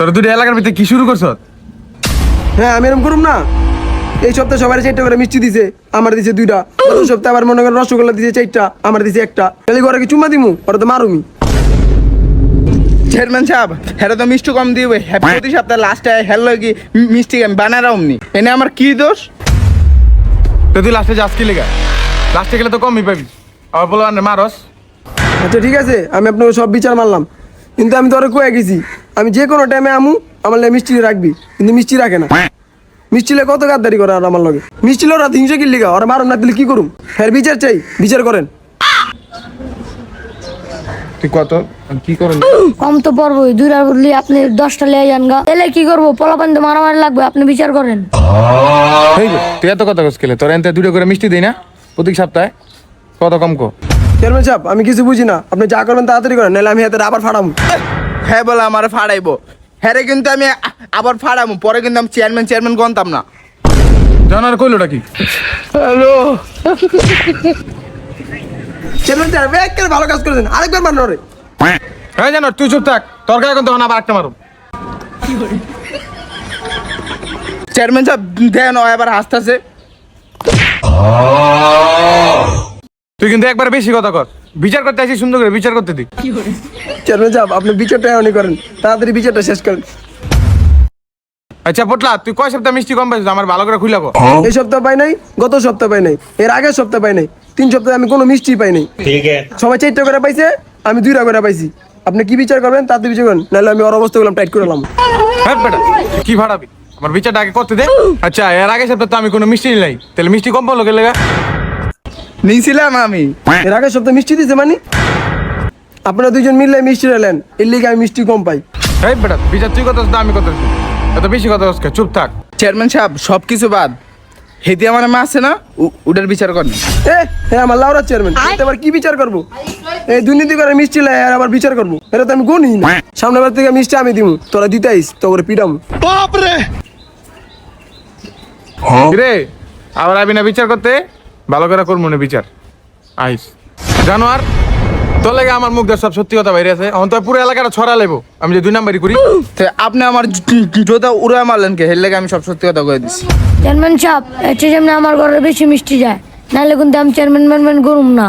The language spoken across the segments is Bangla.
তোর দুটো এলাকার ভিতরে কি শুরু করছ? হ্যাঁ আমি এরকম করুম না। এই সপ্তাহে সবাই 4টা করে মিষ্টি দিছে, আমার দিছে 2টা। গত সপ্তাহে আবার মনে করেন রসগোল্লা দিছে 4টা, আমার দিছে 1টা। তাহলে ঘরে কি চুম্মা দিমু? ওরা তো মারুমি। চেয়ারম্যান সাহেব হেরা তো মিষ্টি কম দিবে, প্রতি সপ্তাহে লাস্টে হেল কি মিষ্টি আমি বানায় রামনি, এনে আমার কি দোষ? তো তুই লাস্টে যাস কি লেগা? লাস্টে গেলে তো কমই পাবি, আবার বলো আনে মারস। আচ্ছা ঠিক আছে, আমি আপনাকে সব বিচার মানলাম, কিন্তু আমি তো ওরা কয়ে গেছি আমি যে কোনো টাইমে আমু আমার লাগে মিষ্টি রাখবি, কিন্তু মিষ্টি রাখে না। মিষ্টিলে কত গাদ্দারি করে আর আমার লগে। মিষ্টিলে ওরা 300 কিল লিগা, ওরা মারুম না দিলে কি করুম? হ্যাঁ বিচার চাই, বিচার করেন। তুই কত কি করেন? কম তো পড়বই, 2টা বললি আপনি 10টা লিয়ে যান গা। এলে কি করবো? পোলাপান তো মারামারি লাগবে, আপনি বিচার করেন। তুই এত কথা কস খেলে, তোর এনতে 2টা করে মিষ্টি দিই না প্রতি সপ্তাহে? কত কম কো? চেয়ারম্যান সাহেব আমি কিছু বুঝি না, আপনি যা করবেন তাড়াতাড়ি করেন, নাহলে আমি হাতে আবার ফাড়ামু। হ্যাঁ বলে আমার ফাড়াইবো, হ্যাঁ কিন্তু আমি আবার ফাড়াবো, পরে কিন্তু আমি চেয়ারম্যান গন্তাম না। জানার কইলোটা কি? হ্যালো চেয়ারম্যান সাহেব একবার ভালো কাজ করেছেন, আরেকবার মারনো রে। হ্যাঁ জানো, তুই চুপ থাক, তোর গায়ে কিন্তু আবার একটা মারুম। চেয়ারম্যান সাহেব দেন ও এবার হাসতেছে। তুই কিন্তু একবার বেশি কথা কর, বিচার করতে আসি সুন্দর করে বিচার করতে দি। চেয়ারম্যান সাহেব আপনি বিচারটা এমনই করেন, তাড়াতাড়ি বিচারটা শেষ করেন। আচ্ছা পটলা, তুই কয় সপ্তাহ মিষ্টি কম পাইছিস আমার ভালো করে খুইলাবো। এই সপ্তাহ পাই নাই, গত সপ্তাহ পাই নাই, এর আগের সপ্তাহ পাই নাই, 3 সপ্তাহে আমি কোনো মিষ্টি পাই নাই। সবাই 4টা করে পাইছে, আমি 2টা করে পাইছি। আপনি কি বিচার করবেন তাতে বিচার করেন, নাহলে আমি ওর অবস্থা করলাম টাইট করলাম। হ্যাঁ বেটা, তুই কি ভাড়াবি? আমার বিচারটা আগে করতে দে। আচ্ছা এর আগে সপ্তাহে তো আমি কোনো মিষ্টি নিলাই, তাহলে মিষ্টি কম পাবো লেগা? নিয়েছিলাম আমি। এর আগের সপ্তাহে মিষ্টি দিছে মানে? আপনারা 2জন মিললে মিষ্টি নিলেন, এর লিগে আমি মিষ্টি কম পাই। এই বেটা, বিচার তুই কথা আমি কথা, এত বেশি কথা হচ্ছে, চুপ থাক। চেয়ারম্যান সাহেব সব কিছু বাদ, হেদি আমার মা আছে না, ওটার বিচার করেন। হ্যাঁ আমার লাউরা চেয়ারম্যান, এবার কি বিচার করবো? এই দুর্নীতি করে মিষ্টি লাই আর আবার বিচার করবো, এটা তো আমি গুনি না। সামনের বার থেকে মিষ্টি আমি দিমু, তোরা দিতে আইস, তো করে পিটাম। রে আবার আবি না বিচার করতে? ভালো করে করবো না বিচার, আইস। জানোয়ার, তোর লাগে আমার মুখ দিয়ে সব সত্যি কথা বাইরে আছে, এখন তো পুরো এলাকাটা ছড়া লেবো আমি যে 2 নাম্বারই করি। তো আপনি আমার জোতা উড়ে মারলেন কে? হের লেগে আমি সব সত্যি কথা কয়ে দিচ্ছি। চেয়ারম্যান সাহেব এর যেমন আমার ঘরে বেশি মিষ্টি যায়, নাহলে কিন্তু আমি চেয়ারম্যান করুম না।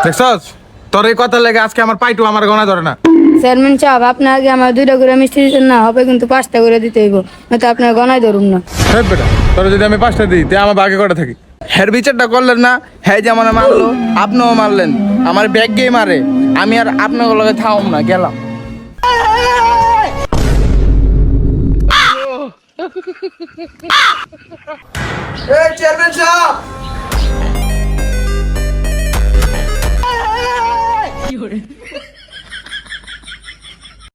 দেখছস, তোর এই কথা লেগে আজকে আমার পাইটু আমার গনা ধরে না। চেয়ারম্যান সাহেব আপনি আগে আমার 2টা করে মিষ্টি দিচ্ছেন না, হবে কিন্তু 5টা করে দিতে হইব, নয়তো আপনার গনায় ধরুন না। হ্যাঁ বেটা, তোর যদি আমি 5টা দিই তে আমার ভাগে কটা থাকি? হের বিচারটা করলেন না, হ্যাঁ যে আমার মারলো, আপনিও মারলেন, আমার ব্যাগ গিয়ে মারে, আমি আর আপনার লগে থাম না, গেলাম। চেয়ারম্যান সাহেব